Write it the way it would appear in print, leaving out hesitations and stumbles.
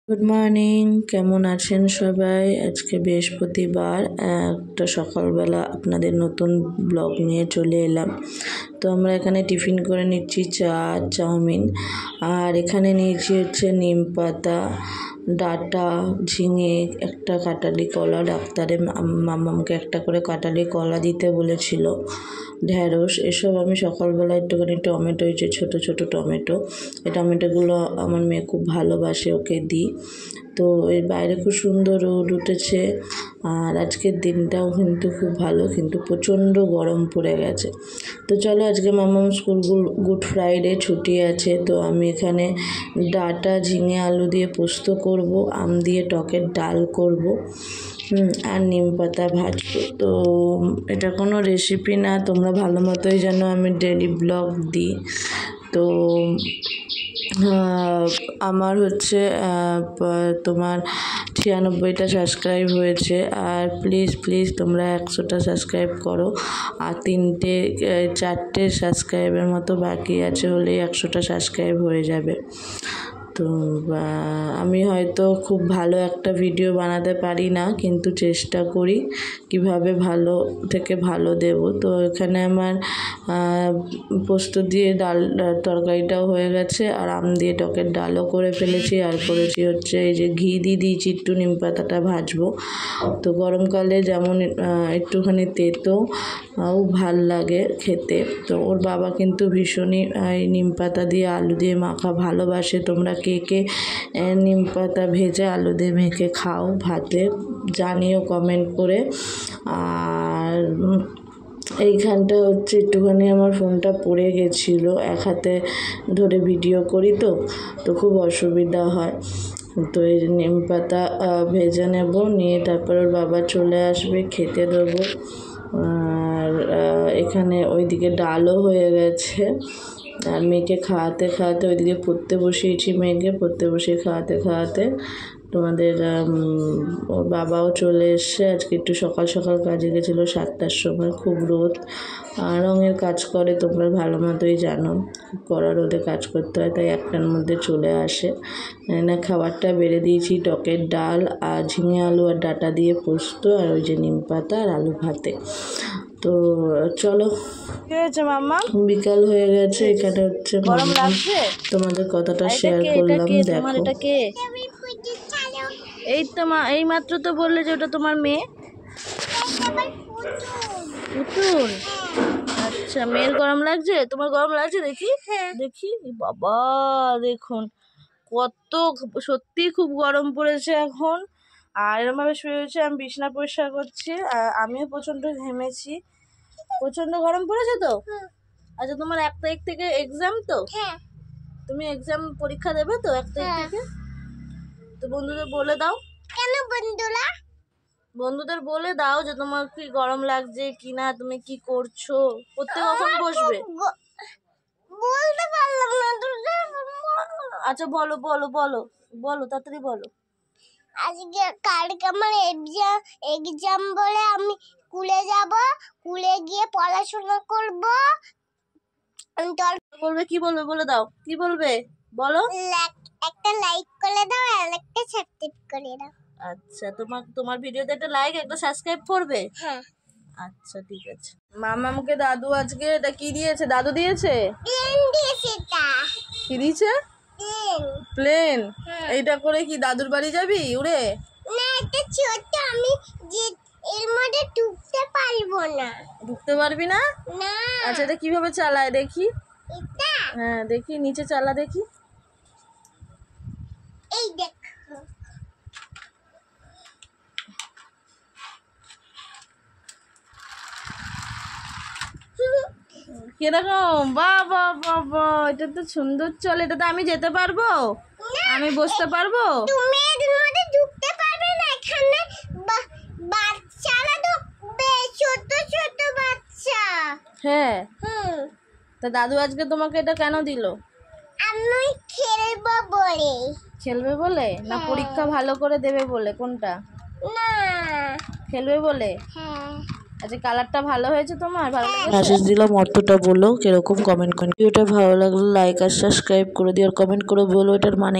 Good morning, কেমন আছেন সবাই? আজকে বৃহস্পতিবার, একটা সকালবেলা আপনাদের নতুন ব্লগ নিয়ে চলে এলাম। তো আমরা এখানে টিফিন করে নিচ্ছি চা চাউমিন, আর এখানে নিয়েছি হচ্ছে নিম পাতা, ডাটা, ঝিঙে, একটা কাঁঠালি কলা। ডাক্তারে মামামকে একটা করে কাঁঠালি কলা দিতে বলেছিল, ঢ্যাঁড়স। এসব আমি সকালবেলা একটুখানি টমেটো, এই যে ছোটো ছোটো টমেটো, এই টমেটোগুলো আমার মেয়ে খুব ভালোবাসে, ওকে দিই। তো এর বাইরে খুব সুন্দর রোদ উঠেছে, আর আজকের দিনটাও কিন্তু খুব ভালো, কিন্তু প্রচণ্ড গরম পড়ে গেছে। তো চলো, আজকে মামাম স্কুল গুড ফ্রাইডে ছুটি আছে, তো আমি এখানে ডাটা, ঝিঙে, আলু দিয়ে পোস্ত করব, আম দিয়ে টকের ডাল করব, আর নিম পাতা ভাজবো। তো এটা কোনো রেসিপি না, তোমরা ভালো মতোই জানো আমি ডেলি ব্লগ দিই। তো আমার হচ্ছে তোমার 96টা সাবস্ক্রাইব হয়েছে, আর প্লিজ তোমরা 100টা সাবস্ক্রাইব করো, আর 4টে সাবস্ক্রাইবের মতো বাকি আছে, হলেই 100টা সাবস্ক্রাইব হয়ে যাবে। তো আমি হয়তো খুব ভালো একটা ভিডিও বানাতে পারি না, কিন্তু চেষ্টা করি কিভাবে ভালো থেকে ভালো দেব। তো এখানে আমার পোস্ত দিয়ে ডাল তরকারিটাও হয়ে গেছে, আর আম দিয়ে টকের ডালও করে ফেলেছি, আর করেছি হচ্ছে এই যে ঘি দিয়ে দিয়েছি, একটু নিম পাতাটা ভাজবো। তো গরমকালে যেমন একটুখানি তেতো ভাল লাগে খেতে। তো ওর বাবা কিন্তু ভীষণই নিম পাতা দিয়ে আলু দিয়ে মাখা ভালোবাসে। তোমরা কে কে নিম পাতা ভেজে আলু দিয়ে মেখে খাও ভাতে, জানিও কমেন্ট করে। আর এইখানটা হচ্ছে একটুখানি আমার ফোনটা পড়ে গেছিলো, এক হাতে ধরে ভিডিও করি, তো খুব অসুবিধা হয়। তো এই নিম পাতা ভেজে নেব, নিয়ে তারপর ওর বাবা চলে আসবে, খেতে দেবো। আর এখানে ওইদিকে ডালও হয়ে গেছে, আর মেয়েকে খাওয়াতে ওইদিকে পড়তে বসিয়েছি, মেয়েকে পড়তে বসিয়ে খাওয়াতে তোমাদের ওর বাবাও চলে এসছে। আজকে একটু সকাল কাজে গেছিলো 7টার সময়, খুব রোদ, রঙের কাজ করে, তোমরা ভালো মতোই জানো, কড়া রোদে কাজ করতে হয়, তাই 1টার মধ্যে চলে আসে। খাবারটা বেড়ে দিয়েছি, টকের ডাল আর ঝিঙে আলু আর ডাটা দিয়ে পোস্ত, আর ওই যে নিম পাতা আর আলু ভাতে। তো চলো, মাম্মা বিকাল হয়ে গেছে, এখানে হচ্ছে তোমাদের কথাটা শেয়ার করলাম। দেখো, এই তো মা, এই মাত্র তো বললে যে ওটা তোমার মেয়ে পুতুল। আচ্ছা, মেয়ের গরম লাগছে, তোমার গরম লাগছে? দেখি বাবা, দেখুন কত, সত্যি খুব গরম পড়েছে এখন। আর এরমভাবে শুয়ে হয়েছে, আমি বিছানা পরিষ্কার করছি, আর আমিও প্রচণ্ড ঘেমেছি, প্রচণ্ড গরম পড়েছে তো। আচ্ছা, তোমার 1 তারিখ থেকে এক্সাম তো? তুমি এক্সাম পরীক্ষা দেবে তো 1 তারিখ থেকে? তো বন্ধুদের বলে দাও। কেন বন্ধুদের বলে দাও যে তোমার কি গরম লাগছে কিনা, তুমি কি করছো, পড়তে কখন বসবে? বলতে পারলাম না। আচ্ছা বলো তাড়াতাড়ি বলো। আজকে কালকে আমার এক্সাম বলে আমি স্কুলে যাব, স্কুলে গিয়ে পড়াশোনা করব। বলবে কি বলবে, বলে দাও, কি বলবে বলো। একটা লাইক করে দাও আর একটা সাবস্ক্রাইব করে দাও। আচ্ছা, তোমার ভিডিওতে একটা লাইক, একটা সাবস্ক্রাইব করবে? হ্যাঁ। আচ্ছা, ঠিক আছে। মামামকে দাদু আজকে এটা কি দিয়েছে? দাদু দিয়েছে? প্লেন দিয়েছে। কি দিয়েছে? প্লেন। এইটা করে কি দাদুর বাড়ি যাবি উড়ে? না, এটা ছোট, আমি যে এর মধ্যে ঢুকতে পারবো না। ঢুকতে পারবি না? না। আচ্ছা, এটা কিভাবে চালায় দেখি? এটা? হ্যাঁ, দেখি, নিচে চালা দেখি। এই দেখ, কিরকম? বাবা, এটা তো সুন্দর চলে, এটা তো আমি যেতে পারবো, আমি বসতে পারবো? তুমি এর মধ্যে ঢুকতে পারবে না, এখানে বাচ্চারা ঢুকবে, ছোট বাচ্চা। হ্যাঁ। তা দাদু আজকে তোমাকে এটা কেন দিল? আমি খেলবে বলে না পরীক্ষা ভালো করে দেবে বলে? কোনটা? না, খেলবে বলে। হ্যাঁ। আচ্ছা, কালারটা ভালো হয়েছে তোমার? ভালো লেগেছে? মেসেজ দিলাম, অর্থটা বলো কিরকম, কমেন্ট করো। ভিডিওটা ভালো লাগলে লাইক আর সাবস্ক্রাইব করে দিও, আর কমেন্ট করে বলো এটার মানে।